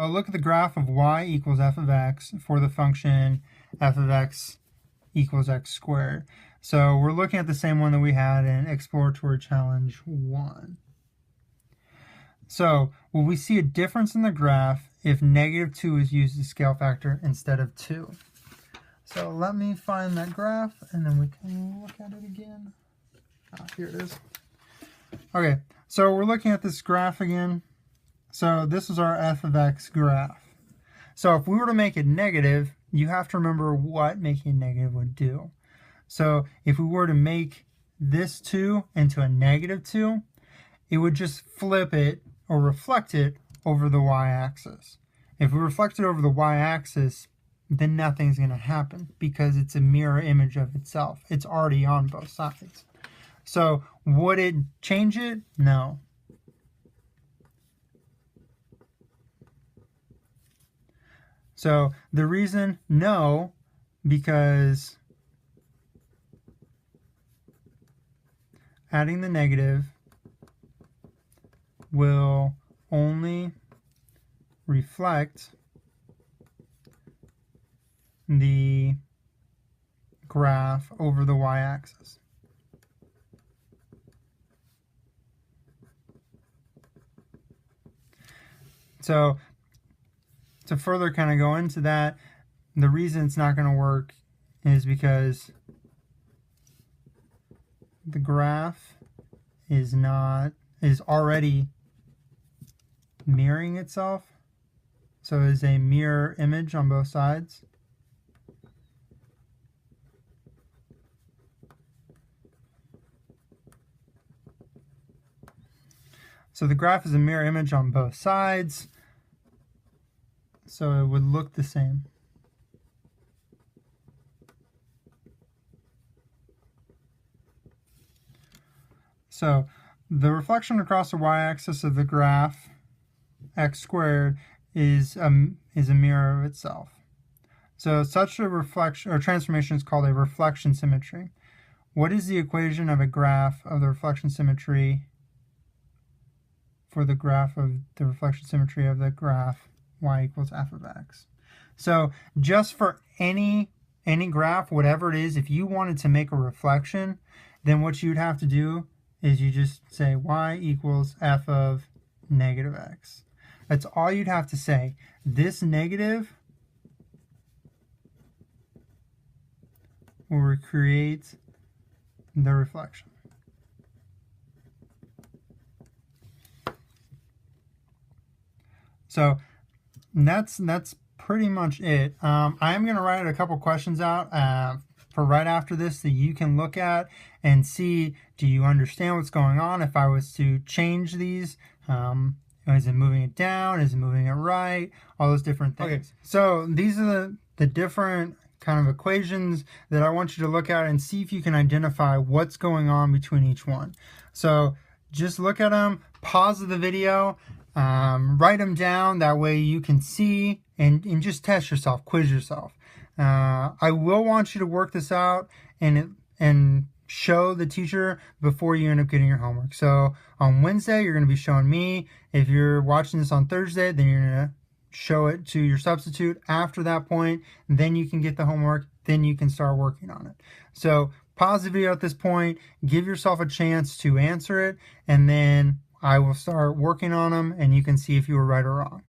Look at the graph of y equals f of x for the function f of x equals x squared. So we're looking at the same one that we had in Exploratory Challenge 1. So will we see a difference in the graph if -2 is used as scale factor instead of 2? So let me find that graph and then we can look at it again. Here it is. Okay, so we're looking at this graph again. So this is our f of x graph. So if we were to make it negative, you have to remember what making it negative would do. So if we were to make this 2 into a -2, it would just flip it or reflect it over the y-axis. If we reflect it over the y-axis, then nothing's going to happen because it's a mirror image of itself. It's already on both sides. So would it change it? No. So the reason no, because adding the negative will only reflect the graph over the y-axis. So to further kind of go into that, the reason it's not going to work is because the graph is already mirroring itself. So it's a mirror image on both sides. So the graph is a mirror image on both sides. So it would look the same. So the reflection across the y-axis of the graph x squared is a mirror of itself. So such a reflection or transformation is called a reflection symmetry. What is the equation of a graph of the reflection symmetry for the graph of the reflection symmetry of the graph y equals f of x? So just for any graph, whatever it is, if you wanted to make a reflection, then what you'd have to do is you just say y equals f of -x. That's all you'd have to say. This negative will recreate the reflection. So that's pretty much it. I am going to write a couple questions out for right after this that you can look at and see, do you understand what's going on? If I was to change these, is it moving it down? Is it moving it right? All those different things. Okay, so these are the different kind of equations that I want you to look at and see if you can identify what's going on between each one. So just look at them, pause the video, write them down, that way you can see and just test yourself, quiz yourself. I will want you to work this out and show the teacher before you end up getting your homework. So on Wednesday, you're going to be showing me. If you're watching this on Thursday, then you're going to show it to your substitute. After that point, then you can get the homework, then you can start working on it. So pause the video at this point, give yourself a chance to answer it, and then I will start working on them, and you can see if you were right or wrong.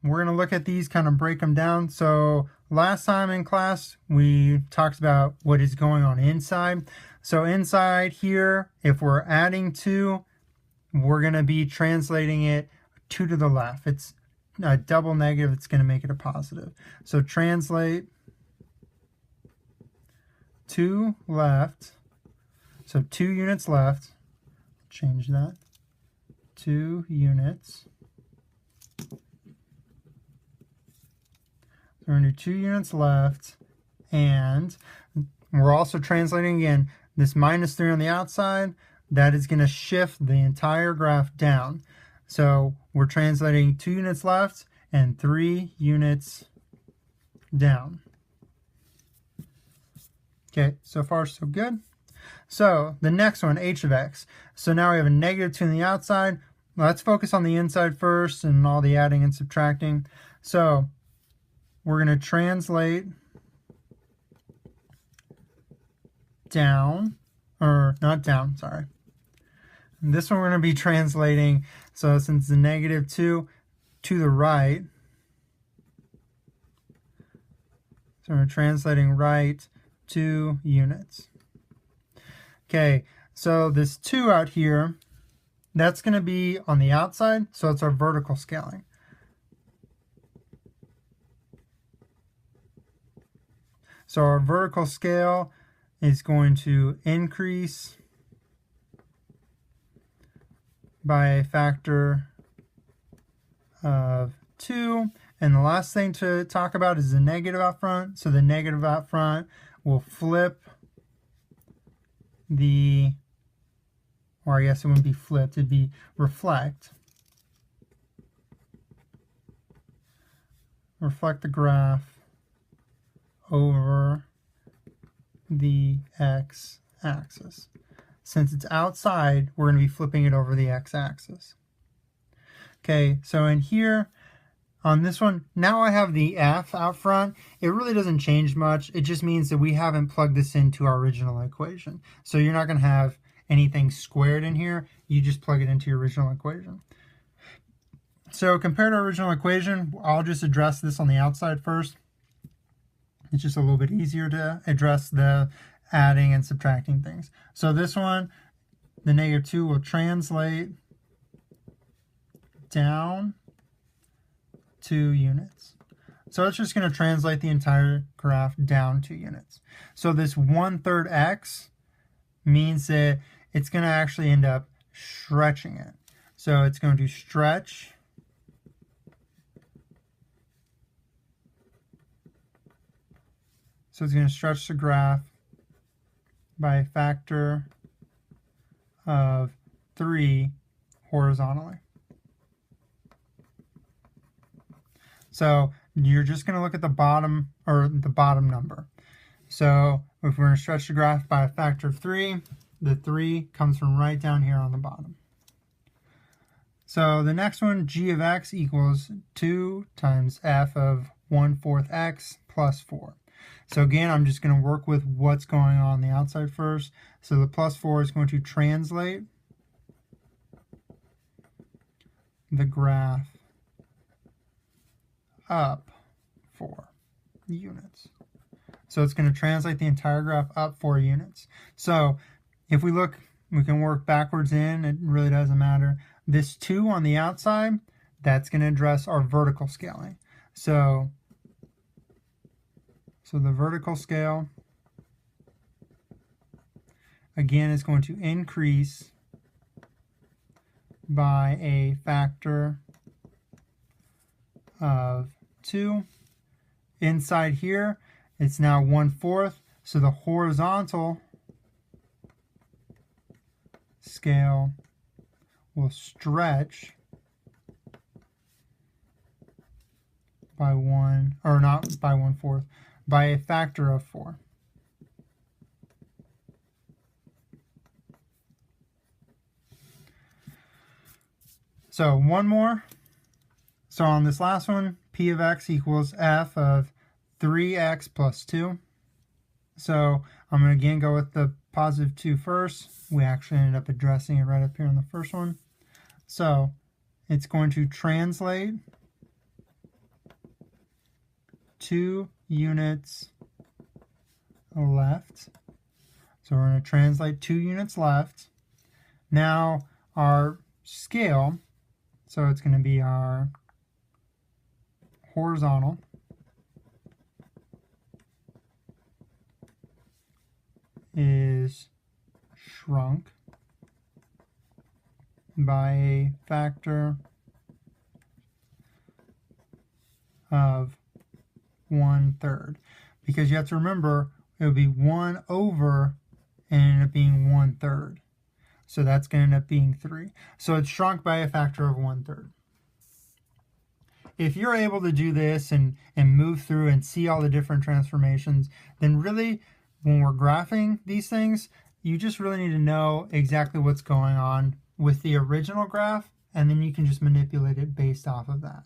We're going to look at these, kind of break them down. So last time in class, we talked about what is going on inside. So inside here, if we're adding 2, we're going to be translating it 2 to the left. It's a double negative. It's going to make it a positive. So translate 2 left. So 2 units left. Change that. 2 units. We're going to do 2 units left, and we're also translating again this -3 on the outside. That is going to shift the entire graph down. So we're translating 2 units left and 3 units down. Okay, so far so good. So the next one, h of x. So now we have a negative 2 on the outside. Let's focus on the inside first and all the adding and subtracting. So we're going to translate down, or not down, sorry. This one we're going to be translating, so since the negative 2 to the right, so we're translating right 2 units. Okay, so this 2 out here, that's going to be on the outside, so it's our vertical scaling. So our vertical scale is going to increase by a factor of 2. And the last thing to talk about is the negative out front. So the negative out front will flip the, or I guess it wouldn't be flipped, it'd be reflect. Reflect the graph over the x-axis. Since it's outside, we're going to be flipping it over the x-axis. Okay, so in here, on this one, now I have the f out front. It really doesn't change much. It just means that we haven't plugged this into our original equation. So you're not going to have anything squared in here. You just plug it into your original equation. So compared to our original equation, I'll just address this on the outside first. It's just a little bit easier to address the adding and subtracting things. So this one, the negative 2 will translate down 2 units. So it's just going to translate the entire graph down 2 units. So this 1/3 x means that it's going to actually end up stretching it. So it's going to stretch So it's going to stretch the graph by a factor of 3 horizontally. So you're just going to look at the bottom, or the bottom number. So if we're going to stretch the graph by a factor of 3, the 3 comes from right down here on the bottom. So the next one, g of x equals 2 times f of 1/4 x plus 4. So again, I'm just going to work with what's going on the outside first. So the plus 4 is going to translate the graph up 4 units. So it's going to translate the entire graph up 4 units. So if we look, we can work backwards in. It really doesn't matter. This 2 on the outside, that's going to address our vertical scaling. So the vertical scale, again, is going to increase by a factor of 2. Inside here, it's now 1/4, so the horizontal scale will stretch by 1, or not by 1/4, by a factor of 4. So one more. So on this last one, p of x equals f of 3x plus 2. So I'm going to again go with the positive 2 first. We actually ended up addressing it right up here on the first one. So it's going to translate 2 units left. So we're going to translate 2 units left. Now our scale, so it's going to be our horizontal, is shrunk by a factor of 1/3, because you have to remember it would be 1 over and end up being 1/3. So that's going to end up being 3. So it's shrunk by a factor of 1/3. If you're able to do this and move through and see all the different transformations, then really when we're graphing these things, you just really need to know exactly what's going on with the original graph, and then you can just manipulate it based off of that.